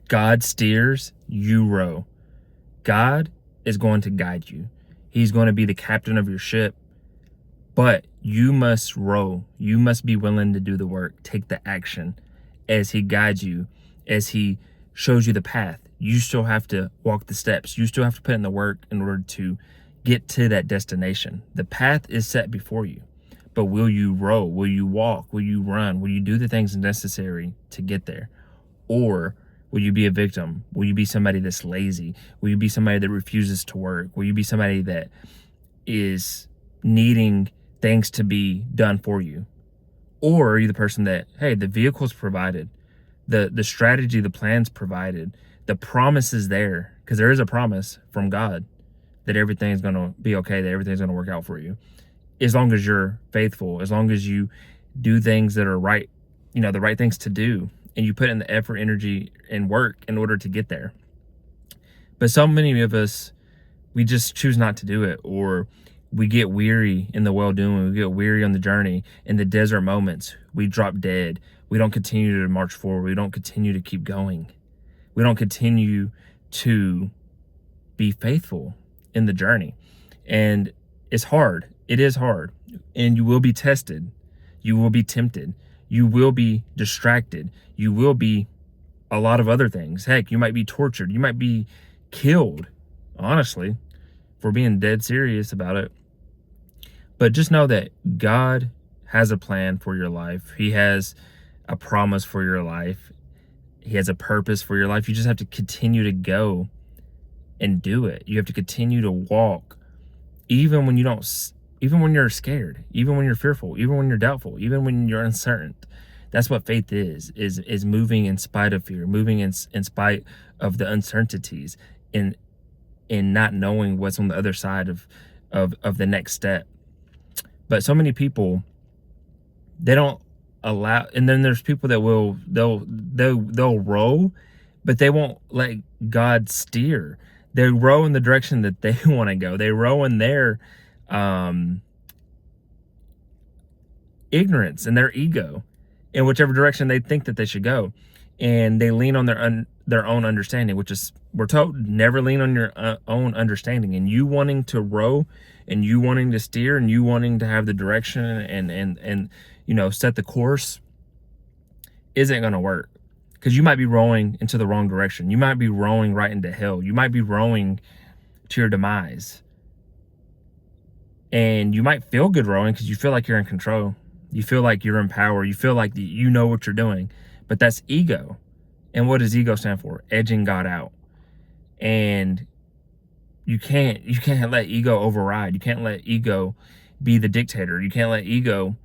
God steers, you row. God is going to guide you. He's going to be the captain of your ship, but you must row. You must be willing to do the work, take the action as he guides you, as he shows you the path. You still have to walk the steps. You still have to put in the work in order to get to that destination. The path is set before you, but will you row? Will you walk? Will you run? Will you do the things necessary to get there? Or will you be a victim? Will you be somebody that's lazy? Will you be somebody that refuses to work? Will you be somebody that is needing things to be done for you? Or are you the person that, hey, the vehicle's provided, the strategy, the plan's provided, the promise is there, because there is a promise from God that everything's going to be okay, that everything's going to work out for you. As long as you're faithful, as long as you do things that are right, the right things to do, and you put in the effort, energy, and work in order to get there. But so many of us, we just choose not to do it, or we get weary in the well-doing, we get weary on the journey. In the desert moments, we drop dead. We don't continue to march forward. We don't continue to keep going. We don't continue to be faithful in the journey. And it's hard. It is hard. And you will be tested. You will be tempted. You will be distracted. You will be a lot of other things. Heck, you might be tortured. You might be killed, honestly, for being dead serious about it. But just know that God has a plan for your life. He has a promise for your life. He has a purpose for your life. You just have to continue to go and do it. You have to continue to walk, even when you're scared, even when you're fearful, even when you're doubtful, even when you're uncertain. That's what faith is moving in spite of fear, moving in spite of the uncertainties, and not knowing what's on the other side of the next step. But so many people, they don't allow, and then there's people that they'll row, but they won't let God steer. They row in the direction that they want to go. They row in their ignorance and their ego in whichever direction they think that they should go, and they lean on their own understanding, which is, we're told, never lean on your own understanding. And you wanting to row, and you wanting to steer, and you wanting to have the direction and set the course isn't going to work, because you might be rowing into the wrong direction. You might be rowing right into hell. You might be rowing to your demise. And you might feel good rowing because you feel like you're in control. You feel like you're in power. You feel like you know what you're doing. But that's ego. And what does ego stand for? Edging God out. And you can't let ego override. You can't let ego be the dictator. You can't let ego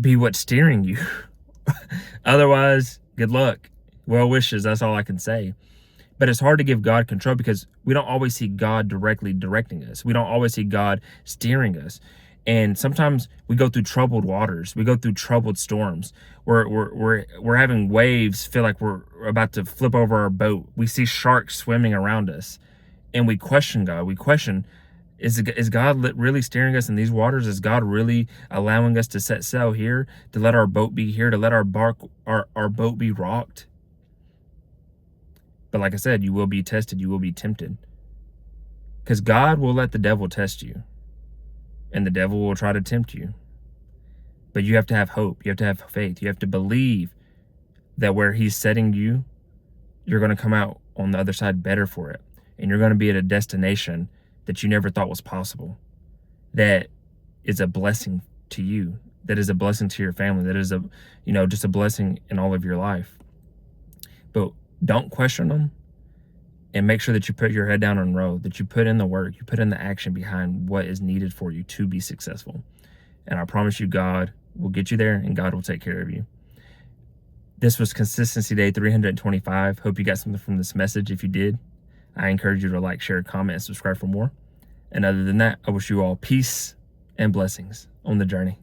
be what's steering you. Otherwise, good luck. Well wishes, that's all I can say. But it's hard to give God control because we don't always see God directly directing us. We don't always see God steering us. And sometimes we go through troubled waters. We go through troubled storms. We're having waves feel like we're about to flip over our boat. We see sharks swimming around us. And we question God. We question, is God really steering us in these waters? Is God really allowing us to set sail here, to let our boat be here, to let our boat be rocked? But like I said, you will be tested. You will be tempted. Because God will let the devil test you. And the devil will try to tempt you. But you have to have hope. You have to have faith. You have to believe that where he's setting you, you're going to come out on the other side better for it. And you're going to be at a destination that you never thought was possible. That is a blessing to you. That is a blessing to your family. That is just a blessing in all of your life. But don't question them, and make sure that you put your head down and row, that you put in the work, you put in the action behind what is needed for you to be successful. And I promise you, God will get you there, and God will take care of you. This was Consistency Day 325. Hope you got something from this message. If you did, I encourage you to like, share, comment, and subscribe for more. And other than that, I wish you all peace and blessings on the journey.